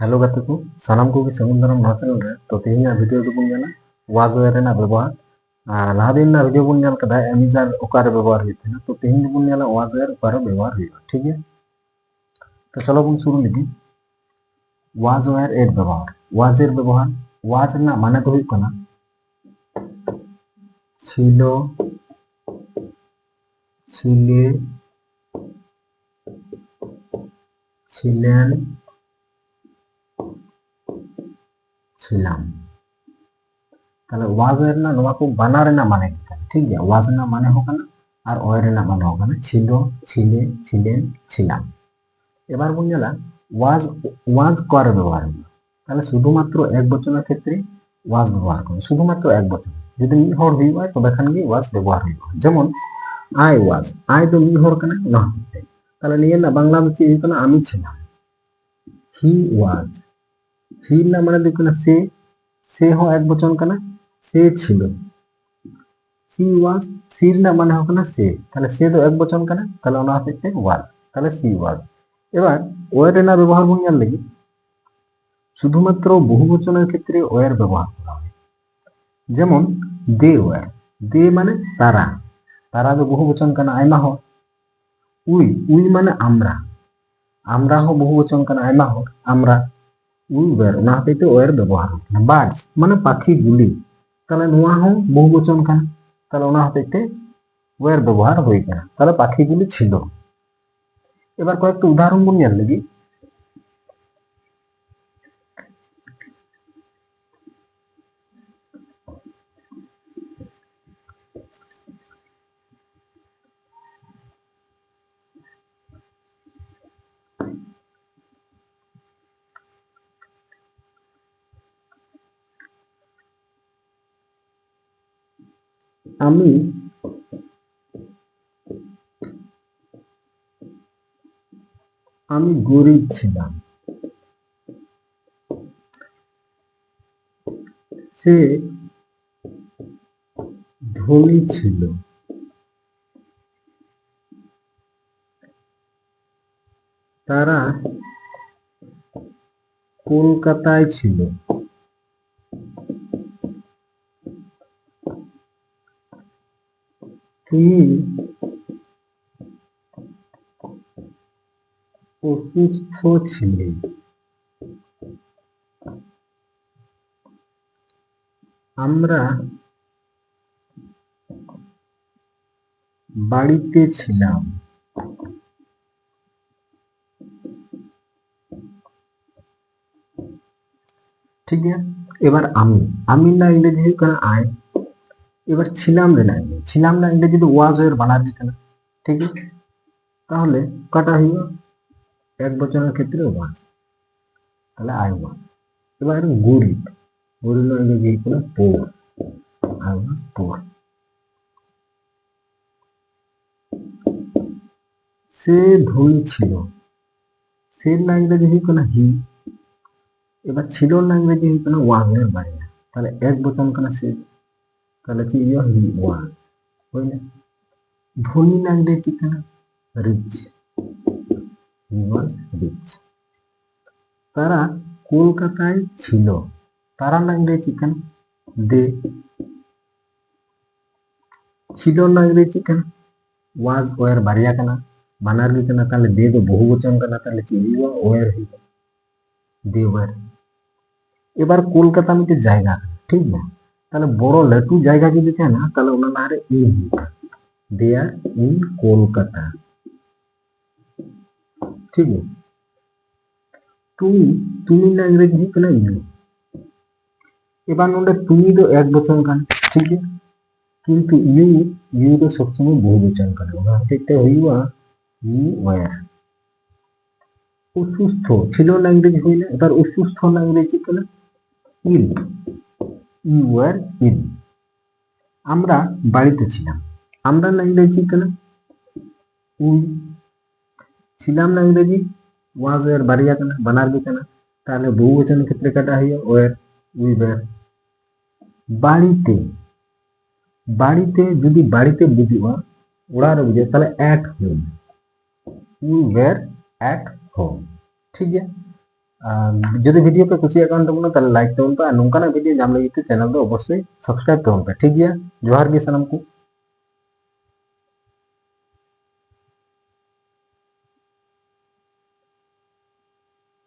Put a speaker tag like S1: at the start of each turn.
S1: Hello गाते को सानाम को सागुन दाराम नवा चैनल रे तो तेहेᱧ भिडियो दो बन जाना वाजवेयर रेना व्यवहार लाहा दिन ना भिडियो बन जाल कदा एमिजार ओकारे व्यवहार हुई थे तो तेहेᱧ बन जाना वाजवेयर ओकारे व्यवहार हुई ठीक है। तो चलो बन शुरू लगी वाजवेयर एर व्यवहार वाजेर व्यवहार वाज ना माने तो हुई कना छिलो छिले छिलेन छिलाम তাহলে ওয়াজের না নোয়া কো বানারে না মানে ঠিক আছে ওয়াজ না মানে হোক না আর ওয়ের না মানে হোক না ছিল ছিলে ছিলেন ছিলাম। এবার বল গেলা ওয়াজ ওয়াজ করে ব্যবহার তাহলে শুধুমাত্র এক বচনের ক্ষেত্রে ওয়াজ ব্যবহার করে শুধুমাত্র এক বচন যদি মি হর হই হয় তবে এখানে ওয়াজ ব্যবহার হইব যেমন আই ওয়াজ আই তো মি হর কানা না তাহলে নিয়ে না বাংলা হচ্ছে এই কানা আমি ছিলাম হি ওয়াজ হি না মানে দেখো না সে हो এক বচন কানা সে ছিল সি ওয়াজ সির না মানে হোক না সে তাহলে সে তো এক বচন কানা তাহলে ওনা হচ্ছে ওয়াজ তাহলে সি ওয়াজ। এবার ওয়ের না ব্যবহার বুঝার লাগি শুধুমাত্র বহুবচনের ক্ষেত্রে ওয়ের ব্যবহার করা হয় যেমন দে ওয়ার দে মানে তারা তারা তো বহুবচন কানা আইমা হোক উই উই মানে আমরা আমরা হো বহুবচন কানা আইমা হোক আমরা উই ওয়ার ওনা হতে ওয়ের ব্যবহার হয় বার্ডস মানে পাখিগুলি তাহলে নোয়া হো বহুবচন কানা তাহলে ওনা হতে ওয়ের ব্যবহার হয়ে কানা তাহলে পাখিগুলি ছিল। এবার কয়েকটা উদাহরণ বুঝার লাগি আমি আমি গরিব ছিলাম সে ধনী ছিল তারা কলকাতায় ছিল তুমি অসুস্থ ছিলে আমরা বাড়িতে ছিলাম ঠিক আছে। এবার আমি না ইংরেজি হয়ে কানা আই এবার ছিলাম রে না ছিলাম না ইংরেজি তো ওয়াজ এর বানার দিতে না ঠিক আছে তাহলে কাটা হইব এক বচনের ক্ষেত্রে ওয়াজ তাহলে আই ওয়াজ। এবার গরিব গরিব না ইংরেজি হয়ে পোর আই ওয়াজ পোর। সে ধনী ছিল সে না ইংরেজি হয়ে কানা হি এবার ছিল না ইংরেজি হয়ে কানা ওয়াজ এর বাইরে তাহলে এক বচন কানা সে তাহলে কি ইয়া হি ওয়াজ হইলে ধনী না ইংরেজি কানা রিচ হি ওয়াজ রিচ। তারা কলকাতায় ছিল তারা না ইংরেজি কানা দে ছিল না ইংরেজি কানা ওয়াজ ওয়ের বাড়িয়া কানা বানার কি কানা তাহলে দে তো বহুবচন কানা তাহলে কি ইয়া ওয়ের হি দে ওয়ের। এবার কলকাতা মিতে জায়গা ঠিক না তাহলে বড় লাটু জায়গা যদি থাকে না তাহলে ওনা নারে in they are in Kolkata ঠিক আছে। তুমি তুমি না ইংরেজি হয়ে কানা ইউ এবার নোডে তুমি তো এক বচন কানা ঠিক আছে কিন্তু ইউ ইউ তো সবসময় বহুবচন কানা ওনা হতে হইবা ইউ ওয়ার। অসুস্থ ছিল না ইংরেজি হইলে এবার অসুস্থ না ইংরেজি কানা ইল ইউ ওয়ার ইল। আমরা বাড়িতে ছিলাম আমরা না ইংরেজি কানা উই ছিলাম না ইংরেজি ওয়াজ ওয়ের বাড়িয়া কানা বানার কি কানা তাহলে বহুবচনের ক্ষেত্রে কাটা হইয়া ওয়ের উই ওয়ার। বাড়িতে বাড়িতে যদি বাড়িতে বুঝিবা ওড়ার বুঝে তাহলে at home we were at home ঠিক আছে। যদি भिडियो पे कुसिया कान तबना ताले लाइक तबन पे और नोंकाना भिडियो नाम लगी चैनल दो अवश्य सब्सक्राइब तबन पे ठीक गया जोहार गे सनम को।